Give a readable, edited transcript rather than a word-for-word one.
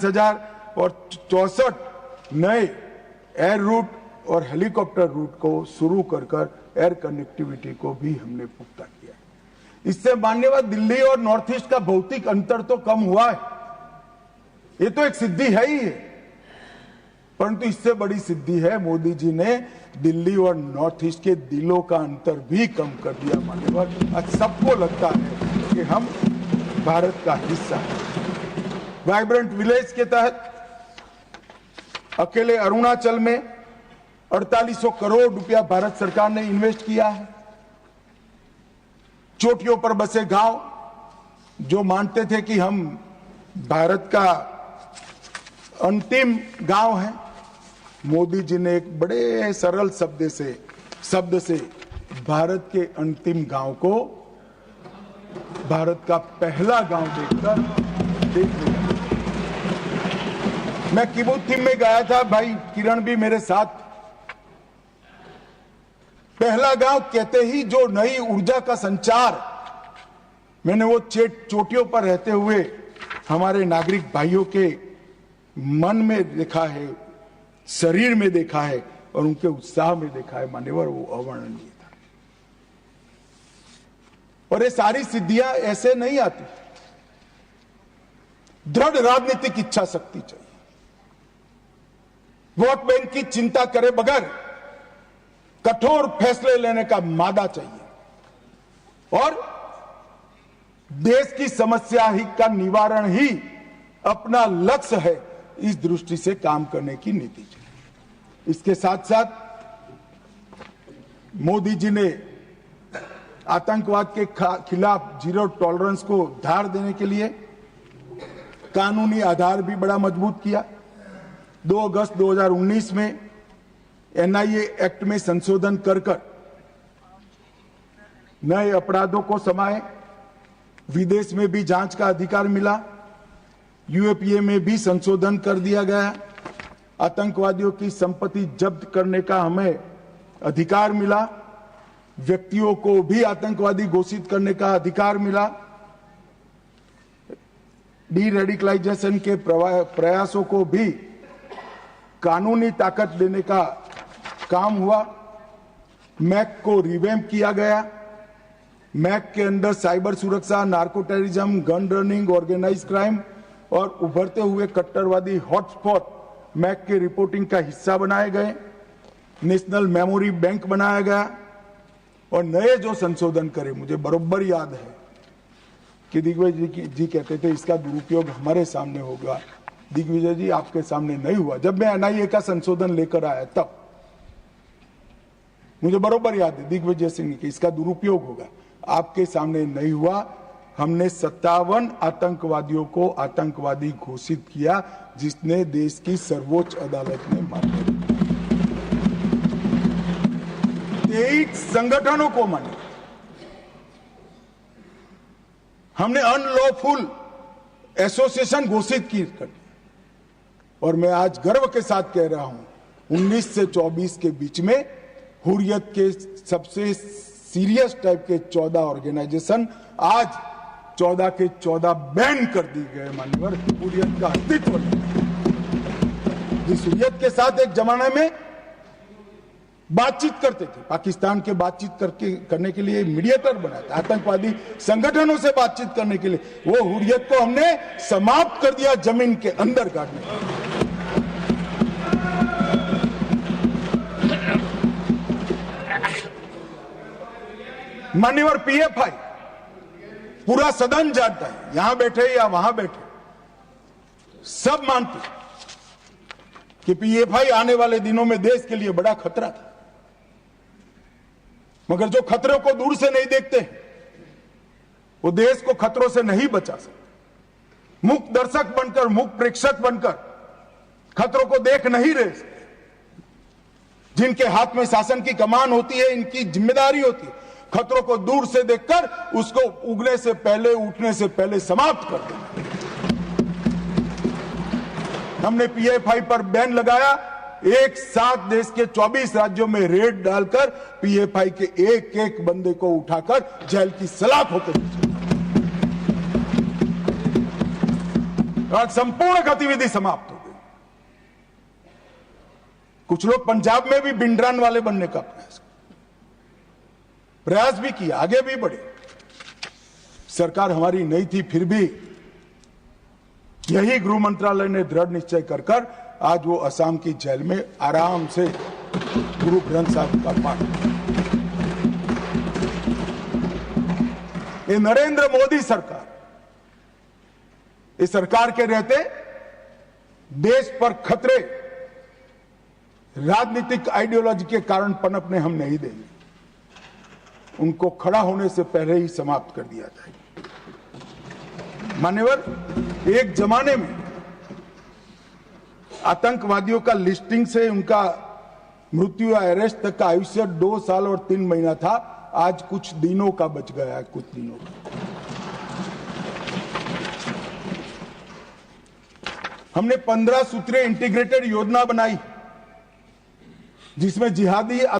64 नए air root और helicopter root को शुरू कर एयर कनेक्टिविटी को भी हमने पुख्ता किया। इससे माननीय दिल्ली और नॉर्थ ईस्ट का भौतिक अंतर तो कम हुआ है, ये तो एक सिद्धि है ही है, परंतु इससे बड़ी सिद्धि है मोदी जी ने दिल्ली और नॉर्थ ईस्ट के दिलों का अंतर भी कम कर दिया। मान्यवर, आज सबको लगता है कि हम भारत का हिस्सा हैं। वाइब्रेंट विलेज के तहत अकेले अरुणाचल में 4800 करोड़ रुपया भारत सरकार ने इन्वेस्ट किया है। चोटियों पर बसे गांव जो मानते थे कि हम भारत का अंतिम गांव है, मोदी जी ने एक बड़े सरल शब्द से भारत के अंतिम गांव को भारत का पहला गांव देख लिया। मैं किबुत्थिम में गया था, भाई किरण भी मेरे साथ। पहला गांव कहते ही जो नई ऊर्जा का संचार मैंने वो चोटियों पर रहते हुए हमारे नागरिक भाइयों के मन में देखा है, शरीर में देखा है और उनके उत्साह में देखा है, मान्यवर, वो अवर्णनीय था। और ये सारी सिद्धियां ऐसे नहीं आती, दृढ़ राजनीतिक इच्छा शक्ति चाहिए, वोट बैंक की चिंता करे बगैर कठोर फैसले लेने का मादा चाहिए और देश की समस्या ही का निवारण ही अपना लक्ष्य है, इस दृष्टि से काम करने की नीति चाहिए। इसके साथ साथ मोदी जी ने आतंकवाद के खिलाफ जीरो टॉलरेंस को धार देने के लिए कानूनी आधार भी बड़ा मजबूत किया। 2 अगस्त 2019 में एनआईए एक्ट में संशोधन कर नए अपराधों को समाये, विदेश में भी जांच का अधिकार मिला, यूएपीए में भी संशोधन कर दिया गया, आतंकवादियों की संपत्ति जब्त करने का हमें अधिकार मिला, व्यक्तियों को भी आतंकवादी घोषित करने का अधिकार मिला, डी रेडिकलाइजेशन के प्रयासों को भी कानूनी ताकत देने का काम हुआ, मैक को रिवैम्प किया गया, मैक के अंदर साइबर सुरक्षा, narco terrorism, gun running, organize crime और उभरते हुए कट्टरवादी हॉटस्पॉट मैक के रिपोर्टिंग का हिस्सा बनाए गए, नेशनल मेमोरी बैंक बनाया गया और नए जो संशोधन करे, मुझे बरोबर याद है कि दिग्विजय जी कहते थे इसका दुरुपयोग हमारे सामने होगा। दिग्विजय जी, आपके सामने नहीं हुआ। जब मैं एनआईए का संशोधन लेकर आया तब मुझे बरोबर याद है दिग्विजय सिंह कि इसका दुरुपयोग होगा, आपके सामने नहीं हुआ। हमने 57 आतंकवादियों को आतंकवादी घोषित किया, जिसने देश की सर्वोच्च अदालत ने मान्य किया। 23 संगठनों को मान्य, हमने अनलॉफुल एसोसिएशन घोषित की और मैं आज गर्व के साथ कह रहा हूं 19 से 24 के बीच में हुर्रियत के सबसे सीरियस टाइप के 14 ऑर्गेनाइजेशन आज 14 के 14 बैन कर दी गए। मान्यवर, हुर्रियत का अस्तित्व जिस हुर्रियत के साथ एक जमाने में बातचीत करते थे, पाकिस्तान के बातचीत करने के लिए मीडिएटर बनाया था, आतंकवादी संगठनों से बातचीत करने के लिए, वो हुर्रियत को हमने समाप्त कर दिया, जमीन के अंदर काटने। मान्यवर, पीएफआई पूरा सदन जानता है, यहां बैठे या वहां बैठे सब मानते कि पीएफआई आने वाले दिनों में देश के लिए बड़ा खतरा था, मगर जो खतरों को दूर से नहीं देखते वो देश को खतरों से नहीं बचा सकते। मूक दर्शक बनकर, मूक प्रेक्षक बनकर खतरों को देख नहीं रहे। जिनके हाथ में शासन की कमान होती है, इनकी जिम्मेदारी होती है खतरों को दूर से देखकर उसको उगने से पहले, उठने से पहले समाप्त कर देना। हमने पीएफआई पर बैन लगाया, एक साथ देश के 24 राज्यों में रेड डालकर पीएफआई के एक एक बंदे को उठाकर जेल की सलाख होकर और संपूर्ण गतिविधि समाप्त हो गई। कुछ लोग पंजाब में भी बिंडरान वाले बनने का प्रयास भी किया, आगे भी बढ़े। सरकार हमारी नहीं थी, फिर भी यही गृह मंत्रालय ने दृढ़ निश्चय कर आज वो असम की जेल में आराम से गुरु ग्रंथ साहिब का पाठ। ये नरेंद्र मोदी सरकार, इस सरकार के रहते देश पर खतरे राजनीतिक आइडियोलॉजी के कारण पनपने हम नहीं देंगे। उनको खड़ा होने से पहले ही समाप्त कर दिया जाएगा। मान्यवर, एक जमाने में आतंकवादियों का लिस्टिंग से उनका मृत्यु या अरेस्ट तक का आयुष्य 2 साल और 3 महीना था। आज कुछ दिनों का बच गया है, कुछ दिनों का। हमने 15 सूत्रीय इंटीग्रेटेड योजना बनाई जिसमें जिहादी